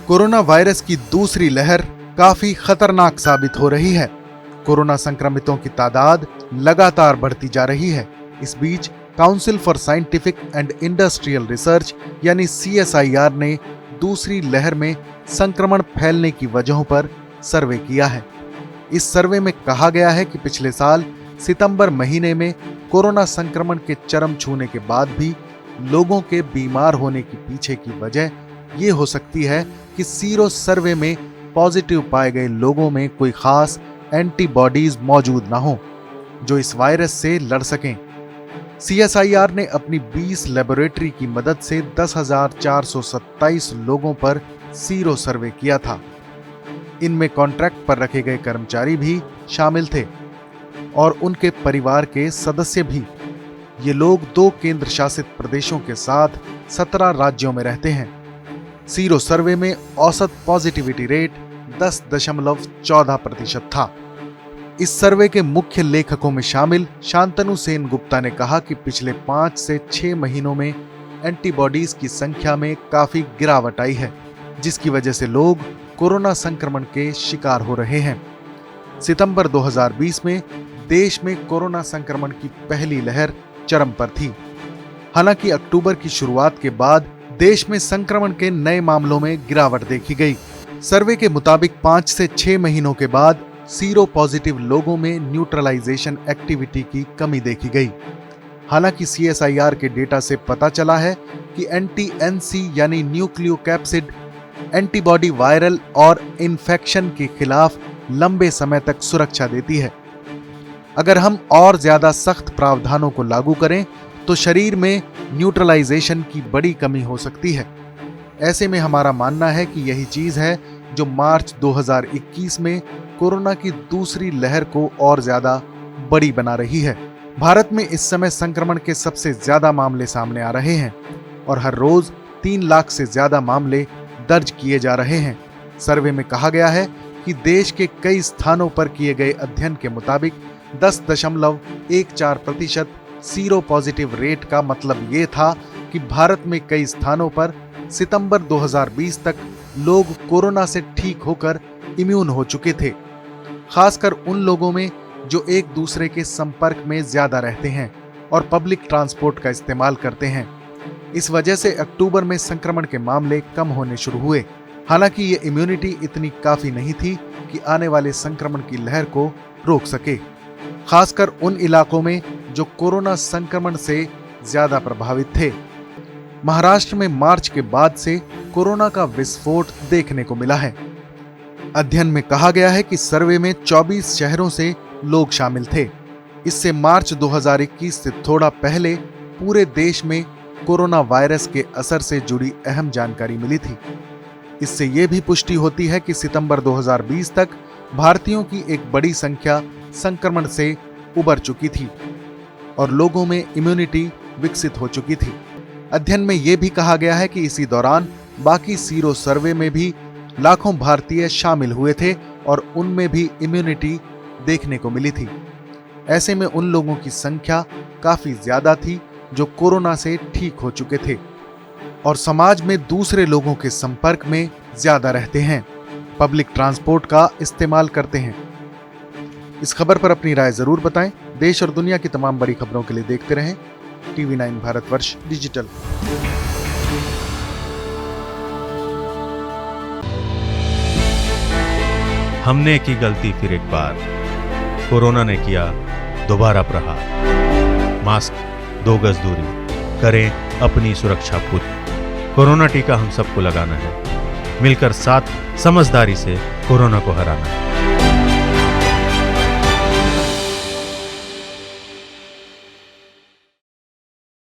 Corona virus की दूसरी लहर काफी खतरनाक साबित हो रही है। कोरोना संक्रमितों की तादाद लगातार बढ़ती जा रही है। इस बीच council for scientific and industrial research यानी CSIR ने दूसरी लहर में संक्रमण फैलने की वजहों पर सर्वे किया है। इस सर्वे में कहा गया है कि पिछले साल सितंबर महीने में कोरोना संक्रमण के चरम छूने के बाद भी लोगों के बीमार होने की पीछे की वजह ये हो सकती है कि सीरो सर्वे में पॉजिटिव पाए गए लोगों में कोई खास एंटीबॉडीज मौजूद ना हो जो इस वायरस से लड़ सकें। CSIR ने अपनी 20 लेबोरेटरी की मदद से 10,427 लोगों पर सीरो सर्वे किया था। इनमें कॉन्ट्रैक्ट पर रखे गए कर्मचारी भी शामिल थे और उनके परिवार के सदस्य भी। ये लोग 2 केंद्र शासित प्रदेशों के साथ 17 राज्यों में रहते हैं। सीरो सर्वे में औसत पॉजिटिविटी रेट 10.14% था। इस सर्वे के मुख्य लेखकों में शामिल शांतनु सेन गुप्ता ने कहा कि पिछले 5 से 6 महीनों में एंटीबॉडीज की संख्या में काफी गिरावट आई है, जिसकी वजह से लोग कोरोना संक्रमण के शिकार हो रहे हैं। सितंबर 2020 में देश में कोरोना संक्रमण की पहली लहर चरम पर थी। हालांकि अक्टूबर की शुरुआत के बाद देश में संक्रमण के नए मामलों में गिरावट देखी गई। सर्वे के मुताबिक 5 से 6 महीनों के बाद सीरो पॉजिटिव लोगों में न्यूट्रलाइजेशन एक्टिविटी की कमी देखी गई। हालांकि CSIR के डेटा से पता चला है कि NC यानी न्यूक्लियोकैप्सिड एंटीबॉडी वायरल और इन्फेक्शन के खिलाफ लंबे समय तक सुरक्षा देती है। अगर हम और ज्यादा सख्त प्रावधानों को लागू करें तो शरीर में न्यूट्रलाइजेशन की बड़ी कमी हो सकती है। ऐसे में हमारा मानना है कि यही चीज है जो मार्च 2021 में कोरोना की दूसरी लहर को और ज्यादा बड़ी बना रही है। भारत में इस समय संक्रमण के सबसे ज्यादा मामले सामने आ रहे हैं और हर रोज 3 लाख से ज्यादा मामले दर्ज किए जा रहे हैं। सर्वे में कहा गया है कि देश के कई स्थानों पर किए गए अध्ययन के मुताबिक 10.14% सीरो पॉजिटिव रेट का मतलब ये था कि भारत में कई स्थानों पर सितंबर 2020 तक लोग कोरोना से ठीक होकर इम्यून हो चुके थे, खासकर उन लोगों में जो एक दूसरे के संपर्क में ज्यादा रहते हैं और पब्लिक ट्रांसपोर्ट का इस्तेमाल करते हैं। इस वजह से अक्टूबर में संक्रमण के मामले कम होने शुरू हुए। हालांकि ये इम्यूनिटी इतनी काफी नहीं थी कि आने वाले संक्रमण की लहर को रोक सके, खासकर उन इलाकों में जो कोरोना संक्रमण से ज्यादा प्रभावित थे। महाराष्ट्र में मार्च के बाद से कोरोना का विस्फोट देखने को मिला है। अध्ययन में कहा गया है कि सर्वे में 24 शहरों से लोग शामिल थे। इससे मार्च 2021 से थोड़ा पहले पूरे देश में कोरोना वायरस के असर से जुड़ी अहम जानकारी मिली थी। इससे यह भी पुष्टि होती है कि सितंबर 2020 तक भारतीयों की एक बड़ी संख्या संक्रमण से उबर चुकी थी और लोगों में इम्यूनिटी विकसित हो चुकी थी। अध्ययन में यह भी कहा गया है कि इसी दौरान बाकी सीरो सर्वे में भी लाखों भारतीय शामिल हुए थे और उनमें भी इम्यूनिटी देखने को मिली थी। ऐसे में उन लोगों की संख्या काफी ज्यादा थी जो कोरोना से ठीक हो चुके थे और समाज में दूसरे लोगों के संपर्क में ज्यादा रहते हैं, पब्लिक ट्रांसपोर्ट का इस्तेमाल करते हैं। इस खबर पर अपनी राय जरूर बताएं। देश और दुनिया की तमाम बड़ी खबरों के लिए देखते रहें TV9 भारतवर्ष डिजिटल। हमने की गलती फिर एक बार, कोरोना ने किया दोबारा प्रहार। मास्क, 2 गज दूरी, करें अपनी सुरक्षा पूरी। कोरोना टीका हम सबको लगाना है, मिलकर साथ समझदारी से कोरोना को हराना है।